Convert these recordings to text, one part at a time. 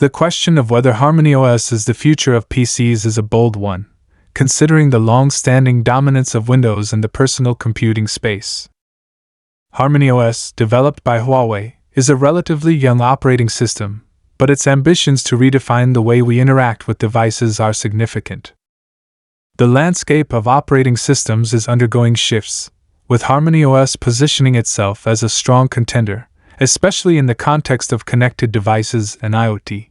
The question of whether HarmonyOS is the future of PCs is a bold one, considering the long-standing dominance of Windows in the personal computing space. HarmonyOS, developed by Huawei, is a relatively young operating system, but its ambitions to redefine the way we interact with devices are significant. The landscape of operating systems is undergoing shifts, with HarmonyOS positioning itself as a strong contender, especially in the context of connected devices and IoT.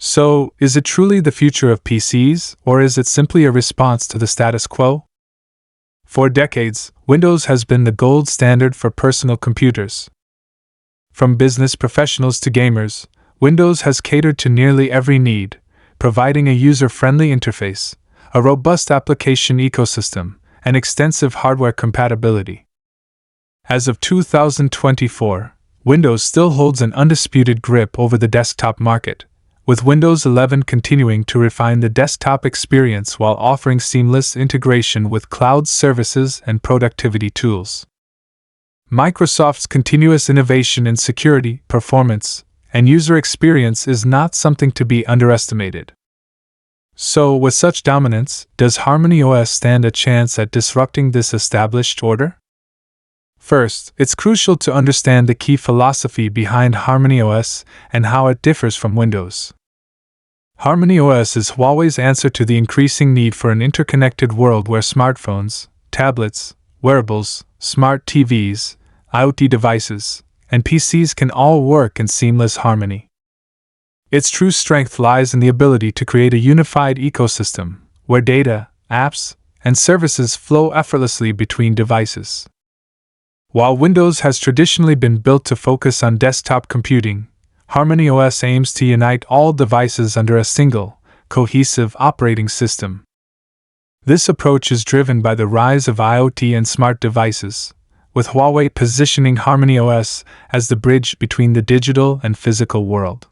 So, is it truly the future of PCs, or is it simply a response to the status quo? For decades, Windows has been the gold standard for personal computers. From business professionals to gamers, Windows has catered to nearly every need, providing a user-friendly interface, a robust application ecosystem, and extensive hardware compatibility. As of 2024, Windows still holds an undisputed grip over the desktop market, with Windows 11 continuing to refine the desktop experience while offering seamless integration with cloud services and productivity tools. Microsoft's continuous innovation in security, performance, and user experience is not something to be underestimated. So, with such dominance, does HarmonyOS stand a chance at disrupting this established order? First, it's crucial to understand the key philosophy behind HarmonyOS and how it differs from Windows. HarmonyOS is Huawei's answer to the increasing need for an interconnected world where smartphones, tablets, wearables, smart TVs, IoT devices, and PCs can all work in seamless harmony. Its true strength lies in the ability to create a unified ecosystem, where data, apps, and services flow effortlessly between devices. While Windows has traditionally been built to focus on desktop computing, HarmonyOS aims to unite all devices under a single, cohesive operating system. This approach is driven by the rise of IoT and smart devices, with Huawei positioning HarmonyOS as the bridge between the digital and physical world.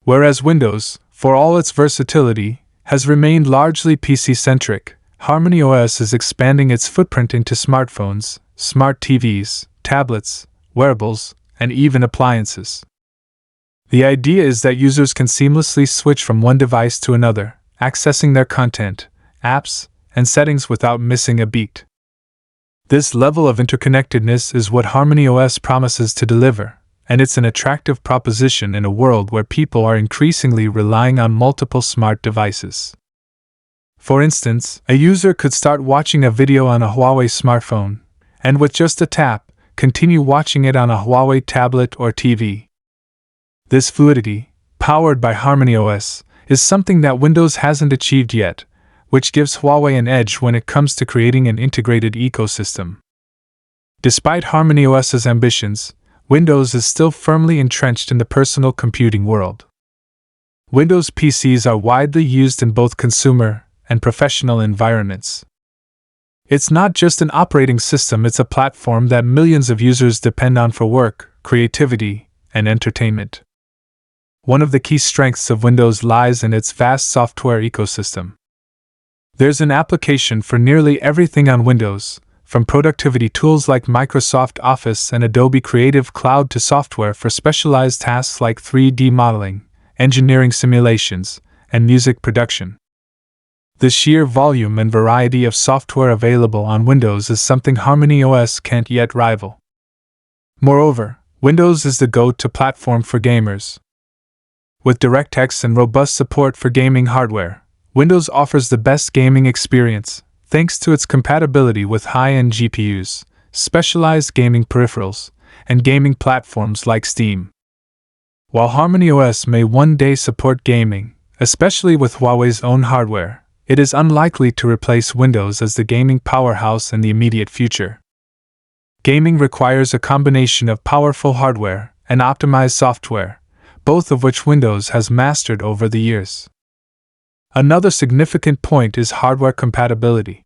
Whereas Windows, for all its versatility, has remained largely PC-centric, HarmonyOS is expanding its footprint into smartphones, smart TVs, tablets, wearables, and even appliances. The idea is that users can seamlessly switch from one device to another, accessing their content, apps, and settings without missing a beat. This level of interconnectedness is what HarmonyOS promises to deliver, and it's an attractive proposition in a world where people are increasingly relying on multiple smart devices. For instance, a user could start watching a video on a Huawei smartphone, and with just a tap, continue watching it on a Huawei tablet or TV. This fluidity, powered by HarmonyOS, is something that Windows hasn't achieved yet, which gives Huawei an edge when it comes to creating an integrated ecosystem. Despite HarmonyOS's ambitions, Windows is still firmly entrenched in the personal computing world. Windows PCs are widely used in both consumer and professional environments. It's not just an operating system, it's a platform that millions of users depend on for work, creativity, and entertainment. One of the key strengths of Windows lies in its vast software ecosystem. There's an application for nearly everything on Windows, from productivity tools like Microsoft Office and Adobe Creative Cloud to software for specialized tasks like 3D modeling, engineering simulations, and music production. The sheer volume and variety of software available on Windows is something HarmonyOS can't yet rival. Moreover, Windows is the go-to platform for gamers. With DirectX and robust support for gaming hardware, Windows offers the best gaming experience, thanks to its compatibility with high-end GPUs, specialized gaming peripherals, and gaming platforms like Steam. While HarmonyOS may one day support gaming, especially with Huawei's own hardware, it is unlikely to replace Windows as the gaming powerhouse in the immediate future. Gaming requires a combination of powerful hardware and optimized software, both of which Windows has mastered over the years. Another significant point is hardware compatibility.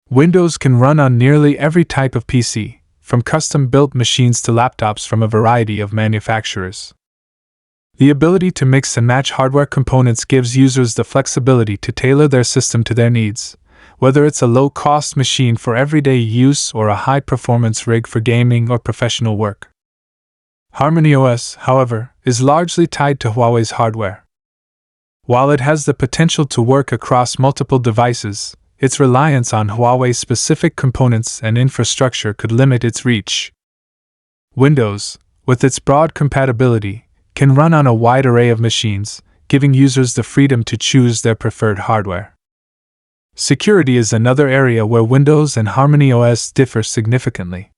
Windows can run on nearly every type of PC, from custom-built machines to laptops from a variety of manufacturers. The ability to mix and match hardware components gives users the flexibility to tailor their system to their needs, whether it's a low-cost machine for everyday use or a high-performance rig for gaming or professional work. HarmonyOS, however, is largely tied to Huawei's hardware. While it has the potential to work across multiple devices, its reliance on Huawei-specific components and infrastructure could limit its reach. Windows, with its broad compatibility, can run on a wide array of machines, giving users the freedom to choose their preferred hardware. Security is another area where Windows and HarmonyOS differ significantly.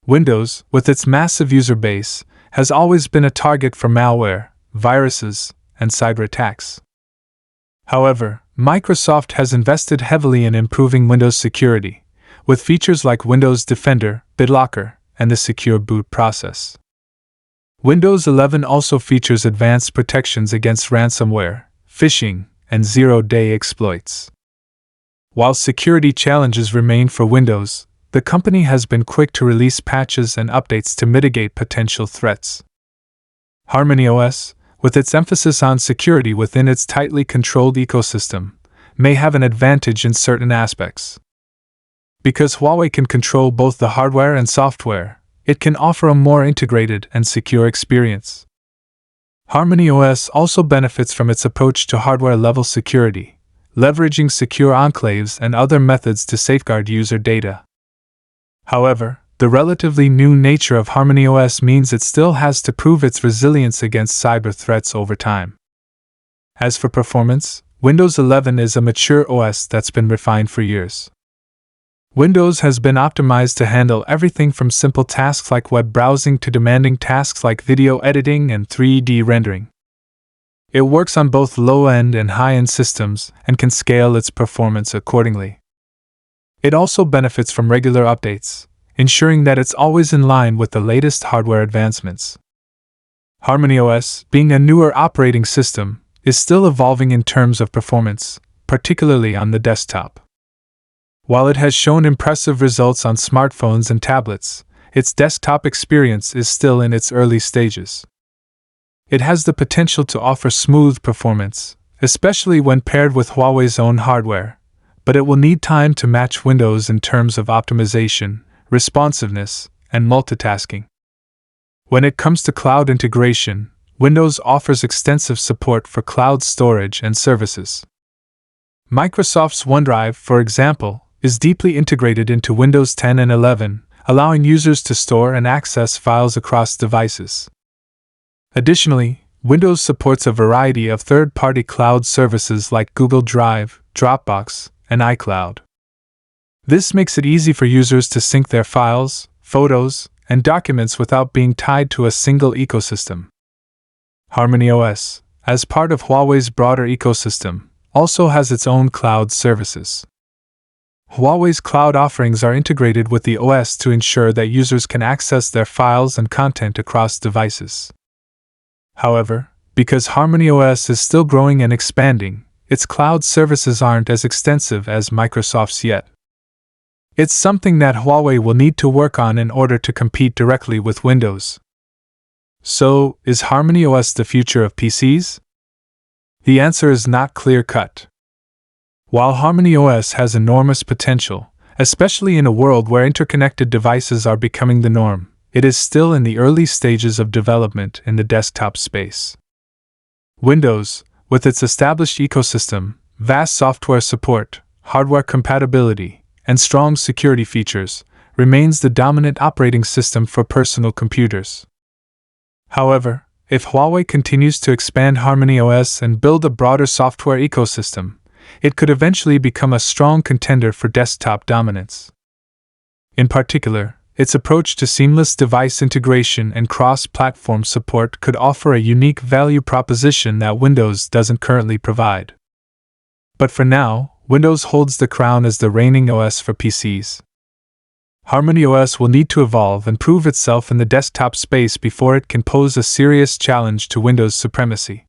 Windows, with its massive user base, has always been a target for malware, viruses, and cyber attacks. However, Microsoft has invested heavily in improving Windows security, with features like Windows Defender, BitLocker, and the secure boot process. Windows 11 also features advanced protections against ransomware, phishing, and zero-day exploits. While security challenges remain for Windows, the company has been quick to release patches and updates to mitigate potential threats. HarmonyOS, with its emphasis on security within its tightly controlled ecosystem, may have an advantage in certain aspects. Because Huawei can control both the hardware and software, it can offer a more integrated and secure experience. HarmonyOS also benefits from its approach to hardware-level security, leveraging secure enclaves and other methods to safeguard user data. However, the relatively new nature of HarmonyOS means it still has to prove its resilience against cyber threats over time. As for performance, Windows 11 is a mature OS that's been refined for years. Windows has been optimized to handle everything from simple tasks like web browsing to demanding tasks like video editing and 3D rendering. It works on both low-end and high-end systems and can scale its performance accordingly. It also benefits from regular updates, ensuring that it's always in line with the latest hardware advancements. HarmonyOS, being a newer operating system, is still evolving in terms of performance, particularly on the desktop. While it has shown impressive results on smartphones and tablets, its desktop experience is still in its early stages. It has the potential to offer smooth performance, especially when paired with Huawei's own hardware, but it will need time to match Windows in terms of optimization, responsiveness, and multitasking. When it comes to cloud integration, Windows offers extensive support for cloud storage and services. Microsoft's OneDrive, for example, is deeply integrated into Windows 10 and 11, allowing users to store and access files across devices. Additionally, Windows supports a variety of third-party cloud services like Google Drive, Dropbox, and iCloud. This makes it easy for users to sync their files, photos, and documents without being tied to a single ecosystem. HarmonyOS, as part of Huawei's broader ecosystem, also has its own cloud services. Huawei's cloud offerings are integrated with the OS to ensure that users can access their files and content across devices. However, because HarmonyOS is still growing and expanding, its cloud services aren't as extensive as Microsoft's yet. It's something that Huawei will need to work on in order to compete directly with Windows. So, is HarmonyOS the future of PCs? The answer is not clear-cut. While HarmonyOS has enormous potential, especially in a world where interconnected devices are becoming the norm, it is still in the early stages of development in the desktop space. Windows, with its established ecosystem, vast software support, hardware compatibility, and strong security features, remains the dominant operating system for personal computers. However, if Huawei continues to expand HarmonyOS and build a broader software ecosystem, it could eventually become a strong contender for desktop dominance. In particular, its approach to seamless device integration and cross-platform support could offer a unique value proposition that Windows doesn't currently provide. But for now, Windows holds the crown as the reigning OS for PCs. HarmonyOS will need to evolve and prove itself in the desktop space before it can pose a serious challenge to Windows' supremacy.